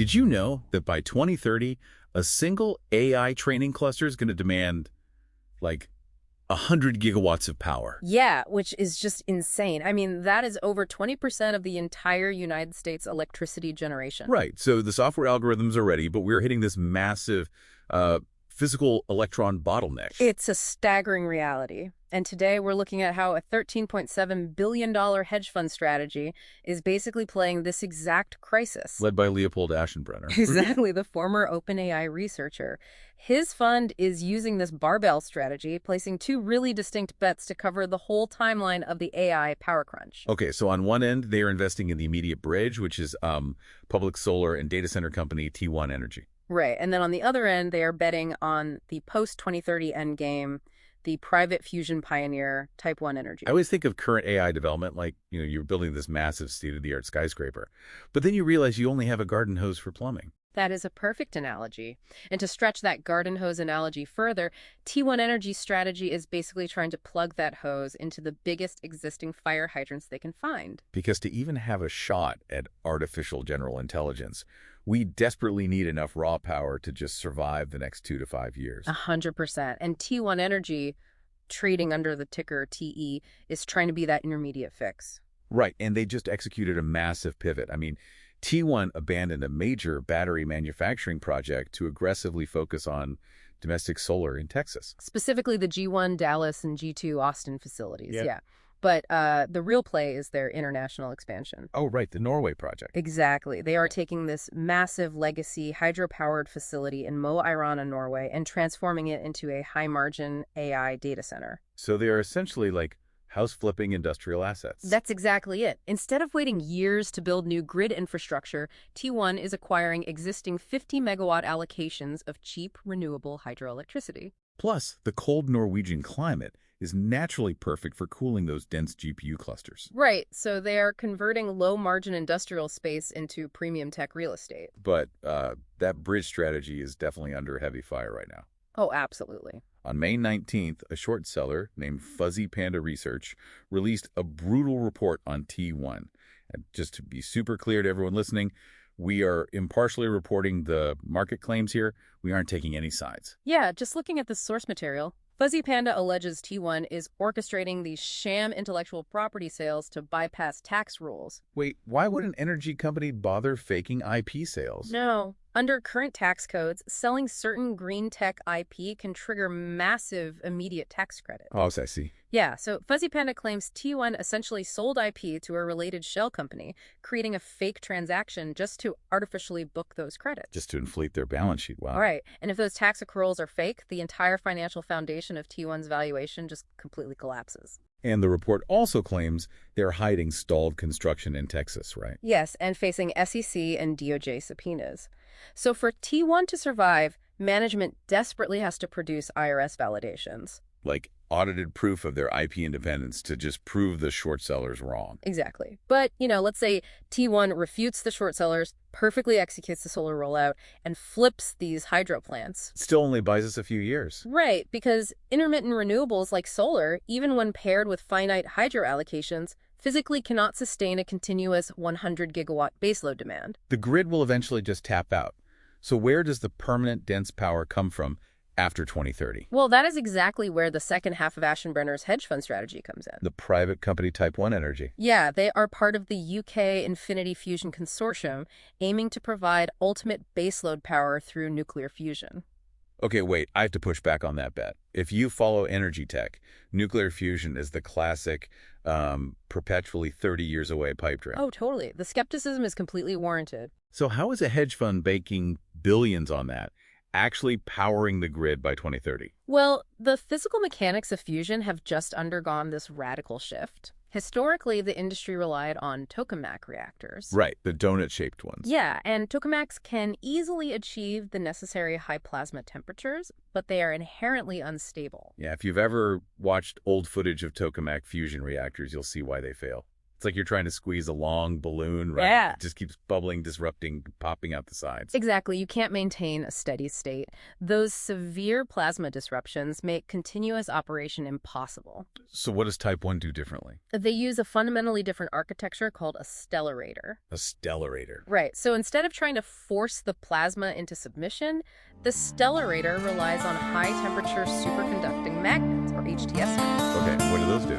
Did you know that by 2030, a single AI training cluster is going to demand, like, 100 gigawatts of power? Yeah, which is just insane. I mean, that is over 20% of the entire United States electricity generation. Right. So the software algorithms are ready, but we're hitting this massive physical electron bottleneck. It's a staggering reality. And today we're looking at how a $13.7 billion hedge fund strategy is basically playing this exact crisis. Led by Leopold Aschenbrenner. Exactly, the former OpenAI researcher. His fund is using this barbell strategy, placing two really distinct bets to cover the whole timeline of the AI power crunch. Okay, so on one end, they are investing in the immediate bridge, which is public solar and data center company T1 Energy. Right, and then on the other end, they are betting on the post-2030 endgame, the private fusion pioneer, Type 1 Energy. I always think of current AI development like, you're building this massive state-of-the-art skyscraper. But then you realize you only have a garden hose for plumbing. That is a perfect analogy. And to stretch that garden hose analogy further, T1 Energy's strategy is basically trying to plug that hose into the biggest existing fire hydrants they can find. Because to even have a shot at artificial general intelligence, we desperately need enough raw power to just survive the next 2 to 5 years. 100%. And T1 Energy, trading under the ticker TE, is trying to be that intermediate fix. Right, and they just executed a massive pivot. I mean, T1 abandoned a major battery manufacturing project to aggressively focus on domestic solar in Texas. Specifically the G1 Dallas and G2 Austin facilities, Yep. yeah. But the real play is their international expansion. Oh, right, the Norway project. Exactly. They are taking this massive legacy hydro-powered facility in Mo I Rana, Norway, and transforming it into a high-margin AI data center. So they are essentially like house-flipping industrial assets. That's exactly it. Instead of waiting years to build new grid infrastructure, T1 is acquiring existing 50-megawatt allocations of cheap, renewable hydroelectricity. Plus, the cold Norwegian climate is naturally perfect for cooling those dense GPU clusters. Right, so they are converting low-margin industrial space into premium tech real estate. But that bridge strategy is definitely under heavy fire right now. Oh, absolutely. On May 19th, a short seller named Fuzzy Panda Research released a brutal report on T1. And just to be super clear to everyone listening, we are impartially reporting the market claims here. We aren't taking any sides. Yeah, just looking at the source material, Fuzzy Panda alleges T1 is orchestrating these sham intellectual property sales to bypass tax rules. Wait, why would an energy company bother faking IP sales? No. Under current tax codes, selling certain green tech IP can trigger massive immediate tax credit. Oh, I see. Yeah, so Fuzzy Panda claims T1 essentially sold IP to a related shell company, creating a fake transaction just to artificially book those credits. Just to inflate their balance sheet. Wow. All right, and if those tax accruals are fake, the entire financial foundation of T1's valuation just completely collapses. And the report also claims they're hiding stalled construction in Texas, right? Yes, and facing SEC and DOJ subpoenas. So for T1 to survive, management desperately has to produce IRS validations. Like audited proof of their IP independence to just prove the short sellers wrong. Exactly. But, let's say T1 refutes the short sellers, perfectly executes the solar rollout, and flips these hydro plants. Still only buys us a few years. Right, because intermittent renewables like solar, even when paired with finite hydro allocations, physically cannot sustain a continuous 100 gigawatt baseload demand. The grid will eventually just tap out. So where does the permanent dense power come from after 2030? Well, that is exactly where the second half of Aschenbrenner's hedge fund strategy comes in. The private company Type 1 Energy. Yeah, they are part of the UK Infinity Fusion Consortium, aiming to provide ultimate baseload power through nuclear fusion. Okay, wait, I have to push back on that bet. If you follow energy tech, nuclear fusion is the classic, perpetually 30 years away pipe dream. Oh, totally. The skepticism is completely warranted. So how is a hedge fund banking billions on that actually powering the grid by 2030? Well, the physical mechanics of fusion have just undergone this radical shift. Historically, the industry relied on tokamak reactors. Right, the donut-shaped ones. Yeah, and tokamaks can easily achieve the necessary high plasma temperatures, but they are inherently unstable. Yeah, if you've ever watched old footage of tokamak fusion reactors, you'll see why they fail. It's like you're trying to squeeze a long balloon, right? Yeah. It just keeps bubbling, disrupting, popping out the sides. Exactly. You can't maintain a steady state. Those severe plasma disruptions make continuous operation impossible. So what does type 1 do differently? They use a fundamentally different architecture called a stellarator. A stellarator. Right. So instead of trying to force the plasma into submission, the stellarator relies on high-temperature superconducting magnets, or HTS magnets. Okay, what do those do?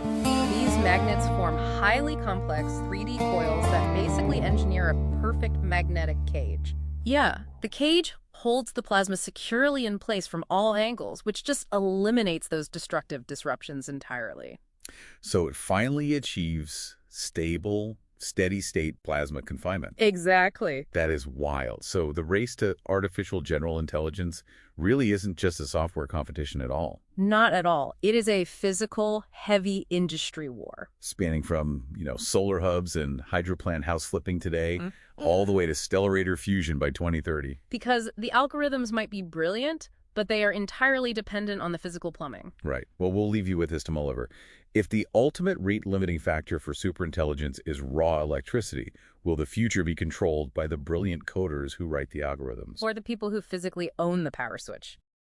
These magnets form highly complex 3D coils that basically engineer a perfect magnetic cage. Yeah, the cage holds the plasma securely in place from all angles, which just eliminates those destructive disruptions entirely. So it finally achieves stable, steady-state plasma confinement. Exactly. That is wild. So the race to artificial general intelligence really isn't just a software competition at all. Not at all. It is a physical, heavy industry war. Spanning from, solar hubs and hydroplant house flipping today, all the way to stellarator fusion by 2030. Because the algorithms might be brilliant, but they are entirely dependent on the physical plumbing. Right. Well, we'll leave you with this to mull over. If the ultimate rate-limiting factor for superintelligence is raw electricity, will the future be controlled by the brilliant coders who write the algorithms? Or the people who physically own the power switch.